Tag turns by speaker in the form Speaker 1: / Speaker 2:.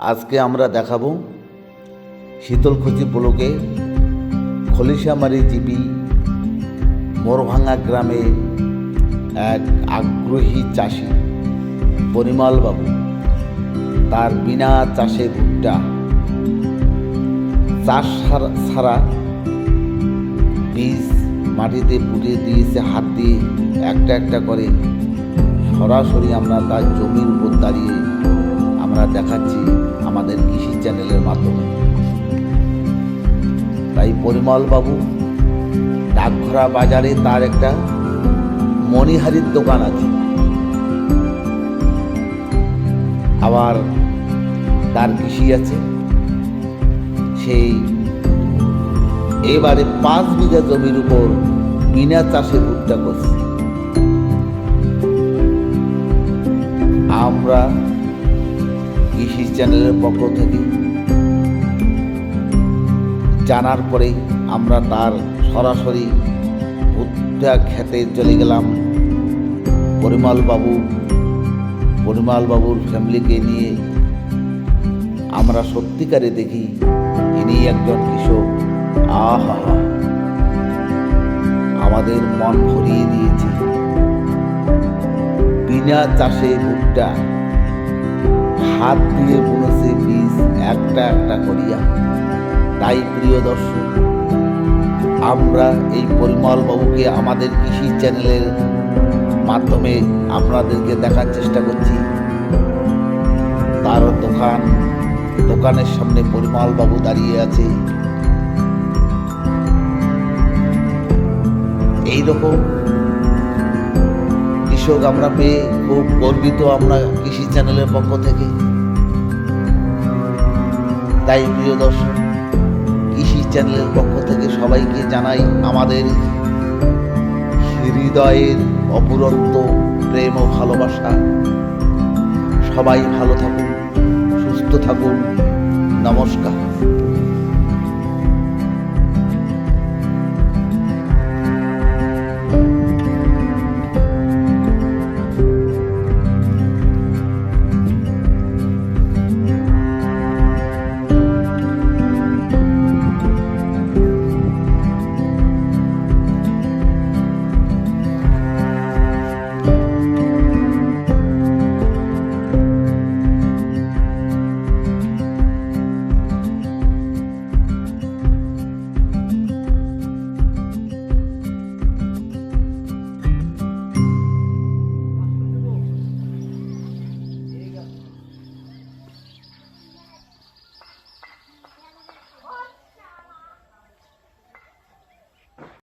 Speaker 1: আজকে আমরা দেখাবো শীতলকুচি ব্লকে খলিশামারি জিপি মোরভাঙ্গা গ্রামে এক আগ্রহী চাষি পরিমল বাবু তার বিনা চাষে ভুট্টা চাষ ছাড়া বীজ মাটিতে পুঁতে দিয়েছে হাত দিয়ে একটা একটা করে। সরাসরি আমরা তার জমির উপর দাঁড়িয়ে আমরা দেখাচ্ছি আমাদের কৃষি চ্যানেলের মাধ্যমে। তাই পরিমল বাবু ডাকঘরা বাজারে তার একটা মণিহারির দোকান আছে, আবার তার কৃষি আছে। সেই এবারে 5 বিঘা জমির উপর বিনা চাষে ভুট্টা করছে। আমরা কৃষি চ্যানেলের পক্ষ থেকে জানার পরে আমরা তার সরাসরি ভুট্টা খেতে চলে গেলাম। পরিমল বাবুর ফ্যামিলিকে নিয়ে আমরা সত্যিকারে দেখি ইনি একজন কৃষক। আহা, আমাদের মন ভরিয়ে দিয়েছে। বিনা চাষে ভুট্টা হাত দিয়ে বুনেছে বীজ একটা একটা করিয়া। তাই প্রিয় দর্শক, আমরা এই পরিমল বাবুকে আমাদের কৃষি চ্যানেলের মাধ্যমে আপনাদেরকে দেখার চেষ্টা করছি। তার দোকানের সামনে পরিমল বাবু দাঁড়িয়ে আছে। এইরকম কৃষক আমরা পেয়ে খুব গর্বিত আমরা কৃষি চ্যানেলের পক্ষ থেকে। তাই প্রিয় দর্শক, কৃষি চ্যানেলের পক্ষ থেকে সবাইকে জানাই আমাদের হৃদয়ের অপুরন্ত প্রেম ও ভালোবাসা। সবাই ভালো থাকুন, সুস্থ থাকুন। নমস্কার।